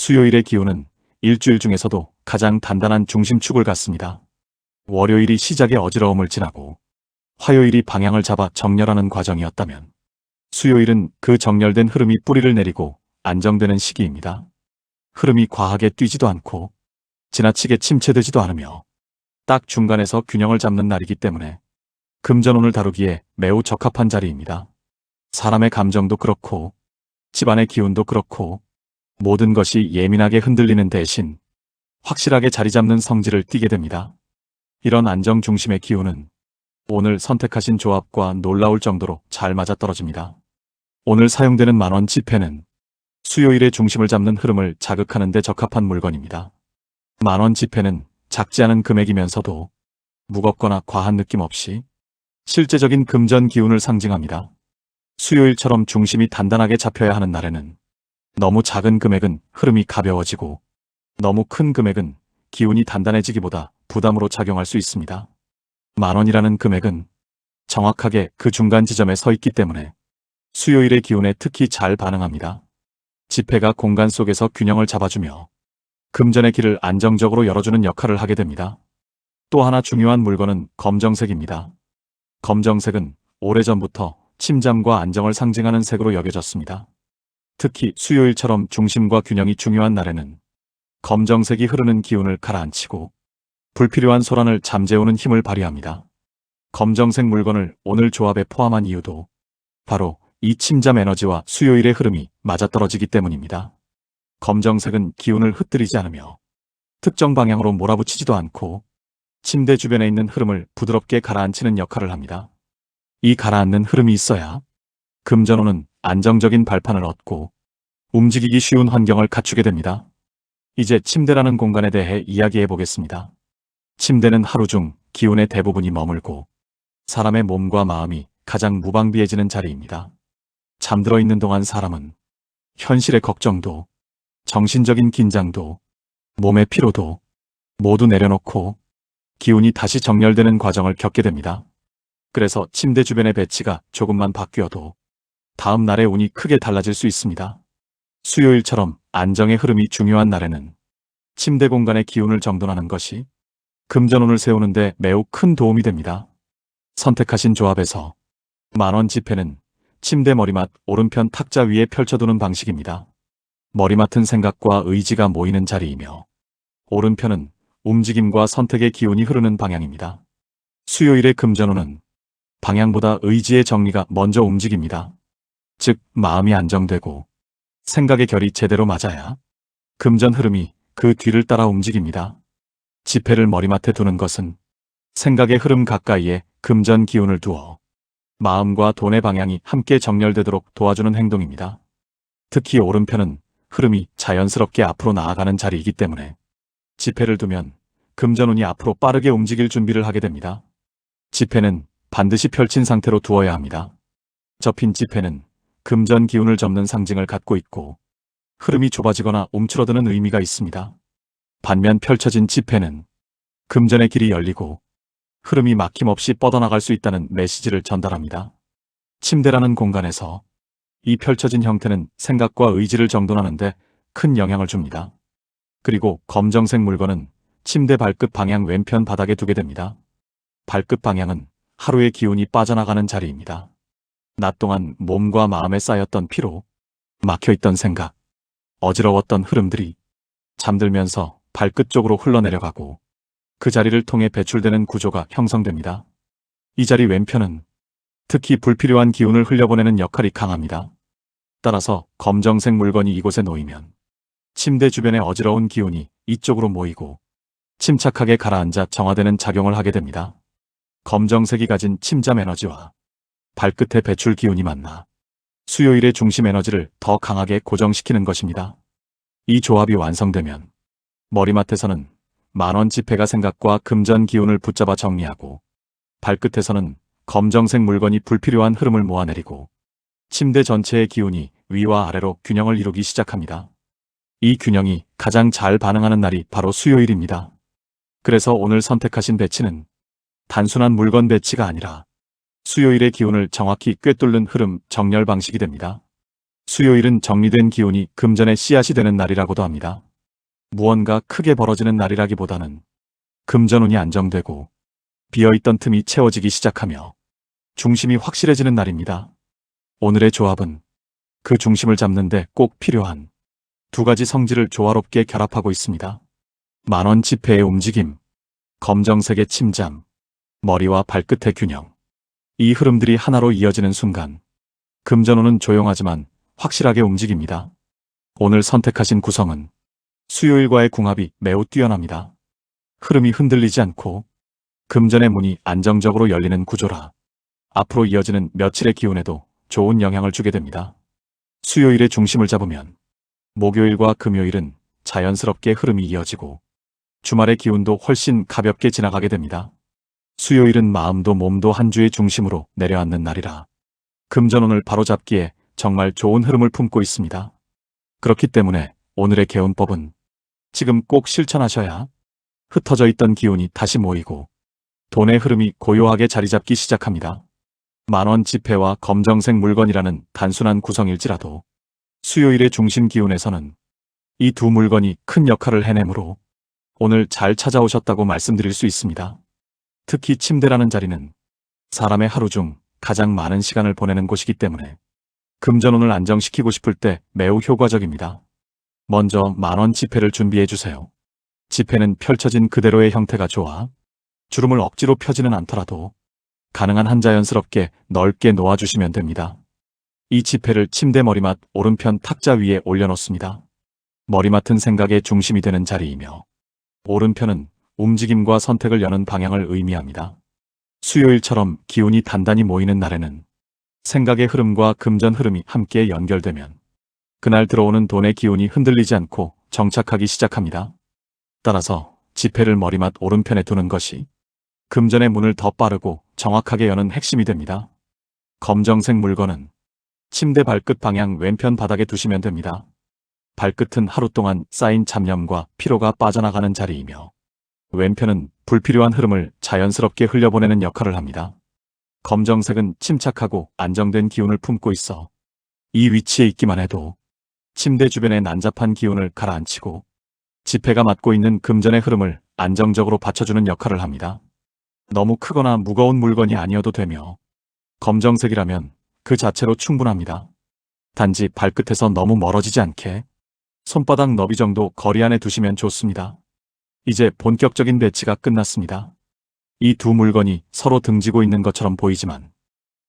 수요일의 기운은 일주일 중에서도 가장 단단한 중심축을 갖습니다. 월요일이 시작의 어지러움을 지나고 화요일이 방향을 잡아 정렬하는 과정이었다면 수요일은 그 정렬된 흐름이 뿌리를 내리고 안정되는 시기입니다. 흐름이 과하게 뛰지도 않고 지나치게 침체되지도 않으며 딱 중간에서 균형을 잡는 날이기 때문에 금전운을 다루기에 매우 적합한 자리입니다. 사람의 감정도 그렇고 집안의 기운도 그렇고 모든 것이 예민하게 흔들리는 대신 확실하게 자리 잡는 성질을 띠게 됩니다. 이런 안정 중심의 기운은 오늘 선택하신 조합과 놀라울 정도로 잘 맞아떨어집니다. 오늘 사용되는 만원 지폐는 수요일의 중심을 잡는 흐름을 자극하는 데 적합한 물건입니다. 만원 지폐는 작지 않은 금액이면서도 무겁거나 과한 느낌 없이 실제적인 금전 기운을 상징합니다. 수요일처럼 중심이 단단하게 잡혀야 하는 날에는 너무 작은 금액은 흐름이 가벼워지고 너무 큰 금액은 기운이 단단해지기보다 부담으로 작용할 수 있습니다. 만원이라는 금액은 정확하게 그 중간 지점에 서 있기 때문에 수요일의 기운에 특히 잘 반응합니다. 지폐가 공간 속에서 균형을 잡아주며 금전의 길을 안정적으로 열어주는 역할을 하게 됩니다. 또 하나 중요한 물건은 검정색입니다. 검정색은 오래전부터 침잠과 안정을 상징하는 색으로 여겨졌습니다. 특히 수요일처럼 중심과 균형이 중요한 날에는 검정색이 흐르는 기운을 가라앉히고 불필요한 소란을 잠재우는 힘을 발휘합니다. 검정색 물건을 오늘 조합에 포함한 이유도 바로 이 침잠 에너지와 수요일의 흐름이 맞아떨어지기 때문입니다. 검정색은 기운을 흩뜨리지 않으며 특정 방향으로 몰아붙이지도 않고 침대 주변에 있는 흐름을 부드럽게 가라앉히는 역할을 합니다. 이 가라앉는 흐름이 있어야 금전운은 안정적인 발판을 얻고 움직이기 쉬운 환경을 갖추게 됩니다. 이제 침대라는 공간에 대해 이야기해 보겠습니다. 침대는 하루 중 기운의 대부분이 머물고 사람의 몸과 마음이 가장 무방비해지는 자리입니다. 잠들어 있는 동안 사람은 현실의 걱정도 정신적인 긴장도 몸의 피로도 모두 내려놓고 기운이 다시 정렬되는 과정을 겪게 됩니다. 그래서 침대 주변의 배치가 조금만 바뀌어도 다음 날의 운이 크게 달라질 수 있습니다. 수요일처럼 안정의 흐름이 중요한 날에는 침대 공간의 기운을 정돈하는 것이 금전운을 세우는 데 매우 큰 도움이 됩니다. 선택하신 조합에서 만원 지폐는 침대 머리맡 오른편 탁자 위에 펼쳐두는 방식입니다. 머리맡은 생각과 의지가 모이는 자리이며 오른편은 움직임과 선택의 기운이 흐르는 방향입니다. 수요일의 금전운은 방향보다 의지의 정리가 먼저 움직입니다. 즉 마음이 안정되고 생각의 결이 제대로 맞아야 금전 흐름이 그 뒤를 따라 움직입니다. 지폐를 머리맡에 두는 것은 생각의 흐름 가까이에 금전 기운을 두어 마음과 돈의 방향이 함께 정렬되도록 도와주는 행동입니다. 특히 오른편은 흐름이 자연스럽게 앞으로 나아가는 자리이기 때문에 지폐를 두면 금전운이 앞으로 빠르게 움직일 준비를 하게 됩니다. 지폐는 반드시 펼친 상태로 두어야 합니다. 접힌 지폐는 금전 기운을 접는 상징을 갖고 있고 흐름이 좁아지거나 움츠러드는 의미가 있습니다. 반면 펼쳐진 지폐는 금전의 길이 열리고 흐름이 막힘없이 뻗어나갈 수 있다는 메시지를 전달합니다. 침대라는 공간에서 이 펼쳐진 형태는 생각과 의지를 정돈하는 데 큰 영향을 줍니다. 그리고 검정색 물건은 침대 발끝 방향 왼편 바닥에 두게 됩니다. 발끝 방향은 하루의 기운이 빠져나가는 자리입니다. 낮 동안 몸과 마음에 쌓였던 피로, 막혀있던 생각, 어지러웠던 흐름들이 잠들면서 발끝 쪽으로 흘러내려가고 그 자리를 통해 배출되는 구조가 형성됩니다. 이 자리 왼편은 특히 불필요한 기운을 흘려보내는 역할이 강합니다. 따라서 검정색 물건이 이곳에 놓이면 침대 주변의 어지러운 기운이 이쪽으로 모이고 침착하게 가라앉아 정화되는 작용을 하게 됩니다. 검정색이 가진 침잠 에너지와 발끝의 배출 기운이 만나 수요일의 중심 에너지를 더 강하게 고정시키는 것입니다. 이 조합이 완성되면 머리맡에서는 만원 지폐가 생각과 금전 기운을 붙잡아 정리하고 발끝에서는 검정색 물건이 불필요한 흐름을 모아내리고 침대 전체의 기운이 위와 아래로 균형을 이루기 시작합니다. 이 균형이 가장 잘 반응하는 날이 바로 수요일입니다. 그래서 오늘 선택하신 배치는 단순한 물건 배치가 아니라 수요일의 기운을 정확히 꿰뚫는 흐름 정렬 방식이 됩니다. 수요일은 정리된 기운이 금전의 씨앗이 되는 날이라고도 합니다. 무언가 크게 벌어지는 날이라기보다는 금전운이 안정되고 비어있던 틈이 채워지기 시작하며 중심이 확실해지는 날입니다. 오늘의 조합은 그 중심을 잡는데 꼭 필요한 두 가지 성질을 조화롭게 결합하고 있습니다. 만원 지폐의 움직임, 검정색의 침잠, 머리와 발끝의 균형. 이 흐름들이 하나로 이어지는 순간 금전운은 조용하지만 확실하게 움직입니다. 오늘 선택하신 구성은 수요일과의 궁합이 매우 뛰어납니다. 흐름이 흔들리지 않고 금전의 문이 안정적으로 열리는 구조라 앞으로 이어지는 며칠의 기운에도 좋은 영향을 주게 됩니다. 수요일의 중심을 잡으면 목요일과 금요일은 자연스럽게 흐름이 이어지고 주말의 기운도 훨씬 가볍게 지나가게 됩니다. 수요일은 마음도 몸도 한 주의 중심으로 내려앉는 날이라 금전운을 바로잡기에 정말 좋은 흐름을 품고 있습니다. 그렇기 때문에 오늘의 개운법은 지금 꼭 실천하셔야 흩어져 있던 기운이 다시 모이고 돈의 흐름이 고요하게 자리 잡기 시작합니다. 만원 지폐와 검정색 물건이라는 단순한 구성일지라도 수요일의 중심 기운에서는 이 두 물건이 큰 역할을 해내므로 오늘 잘 찾아오셨다고 말씀드릴 수 있습니다. 특히 침대라는 자리는 사람의 하루 중 가장 많은 시간을 보내는 곳이기 때문에 금전운을 안정시키고 싶을 때 매우 효과적입니다. 먼저 만원 지폐를 준비해 주세요. 지폐는 펼쳐진 그대로의 형태가 좋아 주름을 억지로 펴지는 않더라도 가능한 한 자연스럽게 넓게 놓아주시면 됩니다. 이 지폐를 침대 머리맡 오른편 탁자 위에 올려놓습니다. 머리맡은 생각의 중심이 되는 자리이며 오른편은 움직임과 선택을 여는 방향을 의미합니다. 수요일처럼 기운이 단단히 모이는 날에는 생각의 흐름과 금전 흐름이 함께 연결되면 그날 들어오는 돈의 기운이 흔들리지 않고 정착하기 시작합니다. 따라서 지폐를 머리맡 오른편에 두는 것이 금전의 문을 더 빠르고 정확하게 여는 핵심이 됩니다. 검정색 물건은 침대 발끝 방향 왼편 바닥에 두시면 됩니다. 발끝은 하루 동안 쌓인 잡념과 피로가 빠져나가는 자리이며 왼편은 불필요한 흐름을 자연스럽게 흘려보내는 역할을 합니다. 검정색은 침착하고 안정된 기운을 품고 있어 이 위치에 있기만 해도 침대 주변의 난잡한 기운을 가라앉히고 지폐가 맡고 있는 금전의 흐름을 안정적으로 받쳐주는 역할을 합니다. 너무 크거나 무거운 물건이 아니어도 되며 검정색이라면 그 자체로 충분합니다. 단지 발끝에서 너무 멀어지지 않게 손바닥 너비 정도 거리 안에 두시면 좋습니다. 이제 본격적인 배치가 끝났습니다. 이 두 물건이 서로 등지고 있는 것처럼 보이지만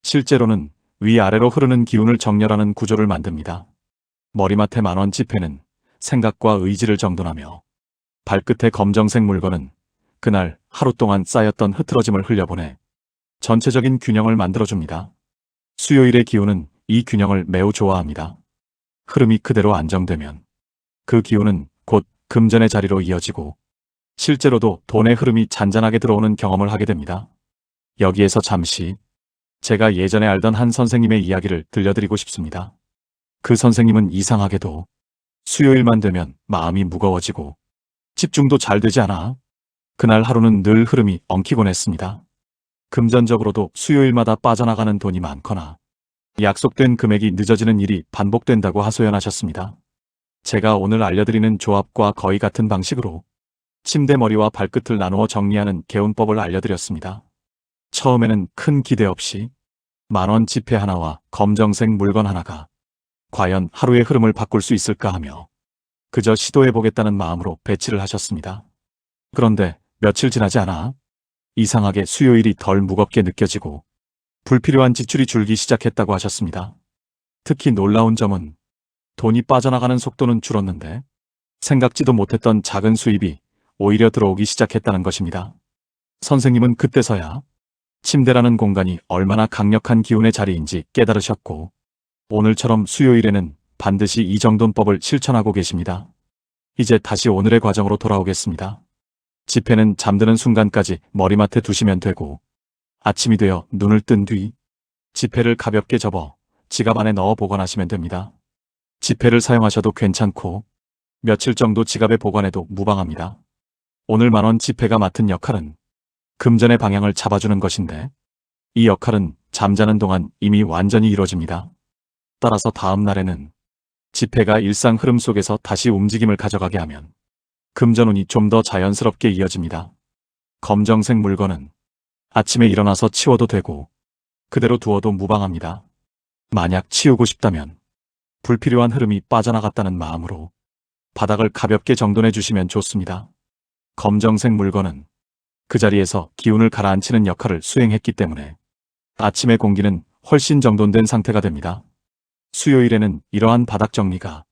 실제로는 위아래로 흐르는 기운을 정렬하는 구조를 만듭니다. 머리맡의 만원 지폐는 생각과 의지를 정돈하며 발끝의 검정색 물건은 그날 하루 동안 쌓였던 흐트러짐을 흘려보내 전체적인 균형을 만들어줍니다. 수요일의 기운은 이 균형을 매우 좋아합니다. 흐름이 그대로 안정되면 그 기운은 곧 금전의 자리로 이어지고 실제로도 돈의 흐름이 잔잔하게 들어오는 경험을 하게 됩니다. 여기에서 잠시 제가 예전에 알던 한 선생님의 이야기를 들려드리고 싶습니다. 그 선생님은 이상하게도 수요일만 되면 마음이 무거워지고 집중도 잘 되지 않아 그날 하루는 늘 흐름이 엉키곤 했습니다. 금전적으로도 수요일마다 빠져나가는 돈이 많거나 약속된 금액이 늦어지는 일이 반복된다고 하소연하셨습니다. 제가 오늘 알려드리는 조합과 거의 같은 방식으로 침대 머리와 발끝을 나누어 정리하는 개운법을 알려드렸습니다. 처음에는 큰 기대 없이 만원 지폐 하나와 검정색 물건 하나가 과연 하루의 흐름을 바꿀 수 있을까 하며 그저 시도해보겠다는 마음으로 배치를 하셨습니다. 그런데 며칠 지나지 않아 이상하게 수요일이 덜 무겁게 느껴지고 불필요한 지출이 줄기 시작했다고 하셨습니다. 특히 놀라운 점은 돈이 빠져나가는 속도는 줄었는데 생각지도 못했던 작은 수입이 오히려 들어오기 시작했다는 것입니다. 선생님은 그때서야 침대라는 공간이 얼마나 강력한 기운의 자리인지 깨달으셨고 오늘처럼 수요일에는 반드시 이 정돈법을 실천하고 계십니다. 이제 다시 오늘의 과정으로 돌아오겠습니다. 지폐는 잠드는 순간까지 머리맡에 두시면 되고 아침이 되어 눈을 뜬 뒤 지폐를 가볍게 접어 지갑 안에 넣어 보관하시면 됩니다. 지폐를 사용하셔도 괜찮고 며칠 정도 지갑에 보관해도 무방합니다. 오늘 만원 지폐가 맡은 역할은 금전의 방향을 잡아주는 것인데 이 역할은 잠자는 동안 이미 완전히 이루어집니다. 따라서 다음 날에는 지폐가 일상 흐름 속에서 다시 움직임을 가져가게 하면 금전운이 좀 더 자연스럽게 이어집니다. 검정색 물건은 아침에 일어나서 치워도 되고 그대로 두어도 무방합니다. 만약 치우고 싶다면 불필요한 흐름이 빠져나갔다는 마음으로 바닥을 가볍게 정돈해 주시면 좋습니다. 검정색 물건은 그 자리에서 기운을 가라앉히는 역할을 수행했기 때문에 아침의 공기는 훨씬 정돈된 상태가 됩니다. 수요일에는 이러한 바닥 정리가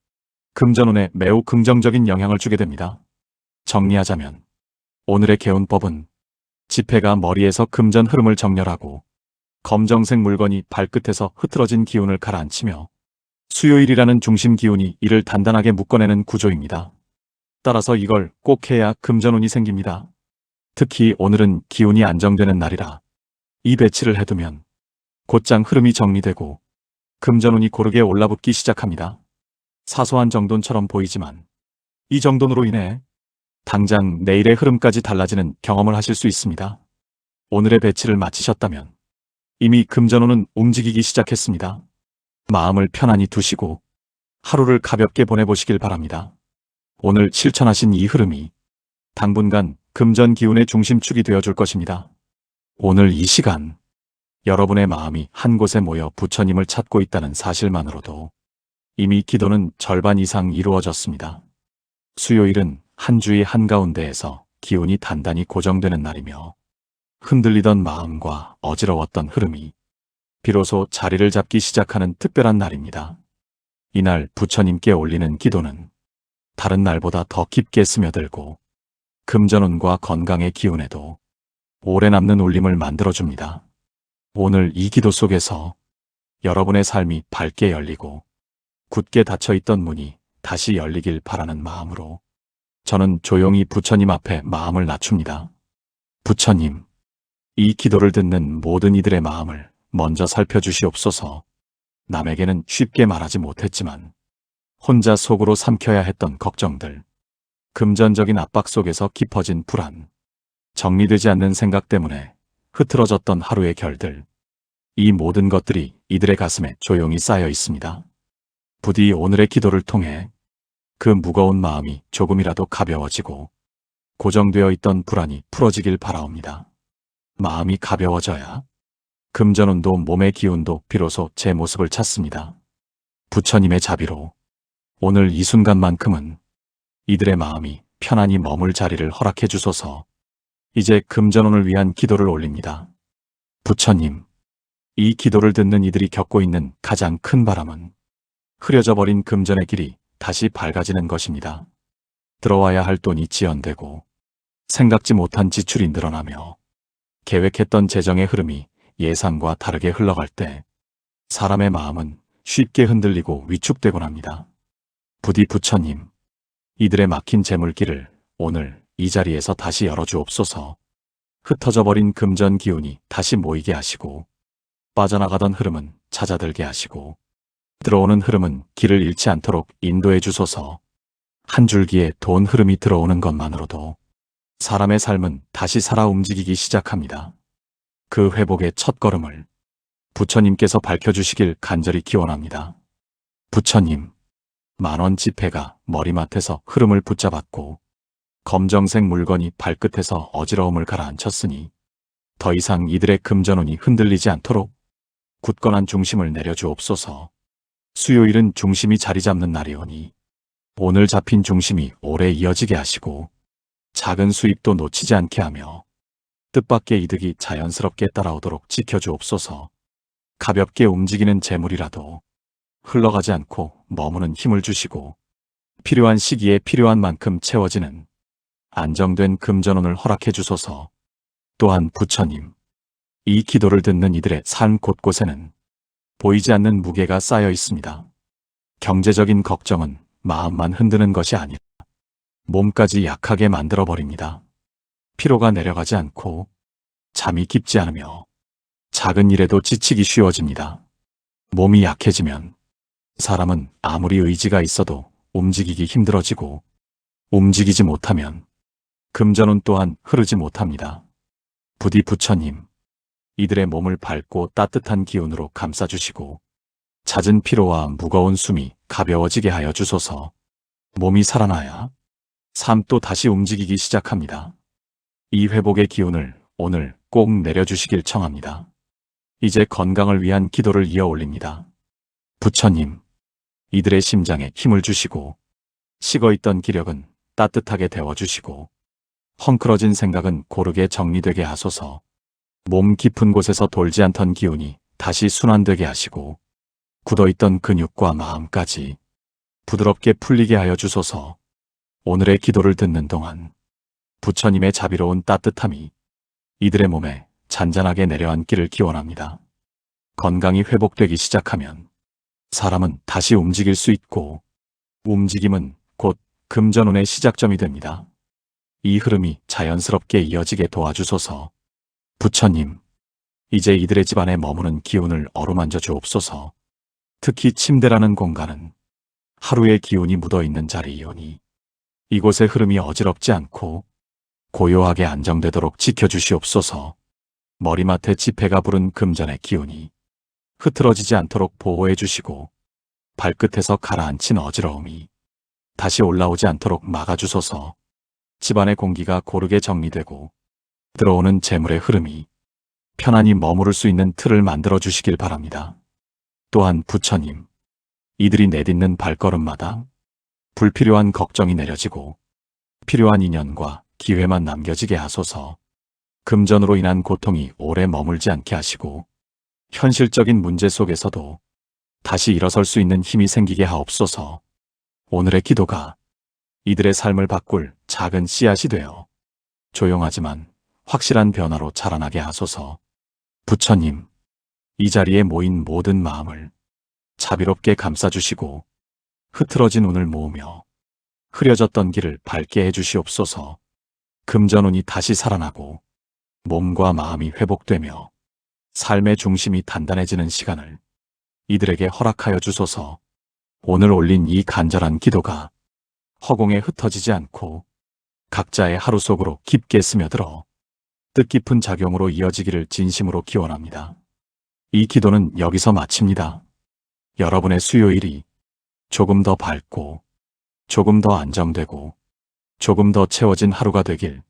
금전운에 매우 긍정적인 영향을 주게 됩니다. 정리하자면 오늘의 개운법은 지폐가 머리에서 금전 흐름을 정렬하고 검정색 물건이 발끝에서 흐트러진 기운을 가라앉히며 수요일이라는 중심 기운이 이를 단단하게 묶어내는 구조입니다. 따라서 이걸 꼭 해야 금전운이 생깁니다. 특히 오늘은 기운이 안정되는 날이라 이 배치를 해두면 곧장 흐름이 정리되고 금전운이 고르게 올라붙기 시작합니다. 사소한 정돈처럼 보이지만 이 정돈으로 인해 당장 내일의 흐름까지 달라지는 경험을 하실 수 있습니다. 오늘의 배치를 마치셨다면 이미 금전운은 움직이기 시작했습니다. 마음을 편안히 두시고 하루를 가볍게 보내보시길 바랍니다. 오늘 실천하신 이 흐름이 당분간 금전 기운의 중심축이 되어줄 것입니다. 오늘 이 시간 여러분의 마음이 한 곳에 모여 부처님을 찾고 있다는 사실만으로도 이미 기도는 절반 이상 이루어졌습니다. 수요일은 한 주의 한가운데에서 기운이 단단히 고정되는 날이며 흔들리던 마음과 어지러웠던 흐름이 비로소 자리를 잡기 시작하는 특별한 날입니다. 이날 부처님께 올리는 기도는 다른 날보다 더 깊게 스며들고 금전운과 건강의 기운에도 오래 남는 울림을 만들어줍니다. 오늘 이 기도 속에서 여러분의 삶이 밝게 열리고 굳게 닫혀있던 문이 다시 열리길 바라는 마음으로 저는 조용히 부처님 앞에 마음을 낮춥니다. 부처님, 이 기도를 듣는 모든 이들의 마음을 먼저 살펴주시옵소서. 남에게는 쉽게 말하지 못했지만 혼자 속으로 삼켜야 했던 걱정들, 금전적인 압박 속에서 깊어진 불안, 정리되지 않는 생각 때문에 흐트러졌던 하루의 결들, 이 모든 것들이 이들의 가슴에 조용히 쌓여 있습니다. 부디 오늘의 기도를 통해 그 무거운 마음이 조금이라도 가벼워지고 고정되어 있던 불안이 풀어지길 바라옵니다. 마음이 가벼워져야 금전운도 몸의 기운도 비로소 제 모습을 찾습니다. 부처님의 자비로 오늘 이 순간만큼은 이들의 마음이 편안히 머물 자리를 허락해 주소서. 이제 금전운을 위한 기도를 올립니다. 부처님, 이 기도를 듣는 이들이 겪고 있는 가장 큰 바람은 흐려져 버린 금전의 길이 다시 밝아지는 것입니다. 들어와야 할 돈이 지연되고 생각지 못한 지출이 늘어나며 계획했던 재정의 흐름이 예상과 다르게 흘러갈 때 사람의 마음은 쉽게 흔들리고 위축되곤 합니다. 부디 부처님, 이들의 막힌 재물길을 오늘 이 자리에서 다시 열어주옵소서. 흩어져 버린 금전 기운이 다시 모이게 하시고 빠져나가던 흐름은 찾아들게 하시고 들어오는 흐름은 길을 잃지 않도록 인도해 주소서. 한 줄기의 돈 흐름이 들어오는 것만으로도 사람의 삶은 다시 살아 움직이기 시작합니다. 그 회복의 첫걸음을 부처님께서 밝혀주시길 간절히 기원합니다. 부처님, 10,000원 지폐가 머리맡에서 흐름을 붙잡았고 검정색 물건이 발끝에서 어지러움을 가라앉혔으니 더 이상 이들의 금전운이 흔들리지 않도록 굳건한 중심을 내려주옵소서. 수요일은 중심이 자리 잡는 날이오니 오늘 잡힌 중심이 오래 이어지게 하시고 작은 수익도 놓치지 않게 하며 뜻밖의 이득이 자연스럽게 따라오도록 지켜주옵소서. 가볍게 움직이는 재물이라도 흘러가지 않고 머무는 힘을 주시고 필요한 시기에 필요한 만큼 채워지는 안정된 금전운을 허락해 주소서. 또한 부처님, 이 기도를 듣는 이들의 삶 곳곳에는 보이지 않는 무게가 쌓여 있습니다. 경제적인 걱정은 마음만 흔드는 것이 아니라 몸까지 약하게 만들어버립니다. 피로가 내려가지 않고 잠이 깊지 않으며 작은 일에도 지치기 쉬워집니다. 몸이 약해지면 사람은 아무리 의지가 있어도 움직이기 힘들어지고 움직이지 못하면 금전운 또한 흐르지 못합니다. 부디 부처님, 이들의 몸을 밝고 따뜻한 기운으로 감싸주시고 잦은 피로와 무거운 숨이 가벼워지게 하여 주소서. 몸이 살아나야 삶도 다시 움직이기 시작합니다. 이 회복의 기운을 오늘 꼭 내려주시길 청합니다. 이제 건강을 위한 기도를 이어 올립니다. 부처님, 이들의 심장에 힘을 주시고 식어있던 기력은 따뜻하게 데워주시고 헝클어진 생각은 고르게 정리되게 하소서. 몸 깊은 곳에서 돌지 않던 기운이 다시 순환되게 하시고 굳어있던 근육과 마음까지 부드럽게 풀리게 하여 주소서. 오늘의 기도를 듣는 동안 부처님의 자비로운 따뜻함이 이들의 몸에 잔잔하게 내려앉기를 기원합니다. 건강이 회복되기 시작하면 사람은 다시 움직일 수 있고 움직임은 곧 금전운의 시작점이 됩니다. 이 흐름이 자연스럽게 이어지게 도와주소서. 부처님, 이제 이들의 집안에 머무는 기운을 어루만져 주옵소서. 특히 침대라는 공간은 하루의 기운이 묻어있는 자리이오니 이곳의 흐름이 어지럽지 않고 고요하게 안정되도록 지켜주시옵소서. 머리맡에 지폐가 부른 금전의 기운이 흐트러지지 않도록 보호해 주시고 발끝에서 가라앉힌 어지러움이 다시 올라오지 않도록 막아주소서. 집안의 공기가 고르게 정리되고 들어오는 재물의 흐름이 편안히 머무를 수 있는 틀을 만들어 주시길 바랍니다. 또한 부처님, 이들이 내딛는 발걸음마다 불필요한 걱정이 내려지고 필요한 인연과 기회만 남겨지게 하소서. 금전으로 인한 고통이 오래 머물지 않게 하시고 현실적인 문제 속에서도 다시 일어설 수 있는 힘이 생기게 하옵소서. 오늘의 기도가 이들의 삶을 바꿀 작은 씨앗이 되어 조용하지만 확실한 변화로 자라나게 하소서. 부처님, 이 자리에 모인 모든 마음을 자비롭게 감싸주시고 흐트러진 운을 모으며 흐려졌던 길을 밝게 해주시옵소서. 금전운이 다시 살아나고 몸과 마음이 회복되며 삶의 중심이 단단해지는 시간을 이들에게 허락하여 주소서. 오늘 올린 이 간절한 기도가 허공에 흩어지지 않고 각자의 하루 속으로 깊게 스며들어 뜻깊은 작용으로 이어지기를 진심으로 기원합니다. 이 기도는 여기서 마칩니다. 여러분의 수요일이 조금 더 밝고 조금 더 안정되고 조금 더 채워진 하루가 되길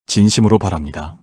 진심으로 바랍니다.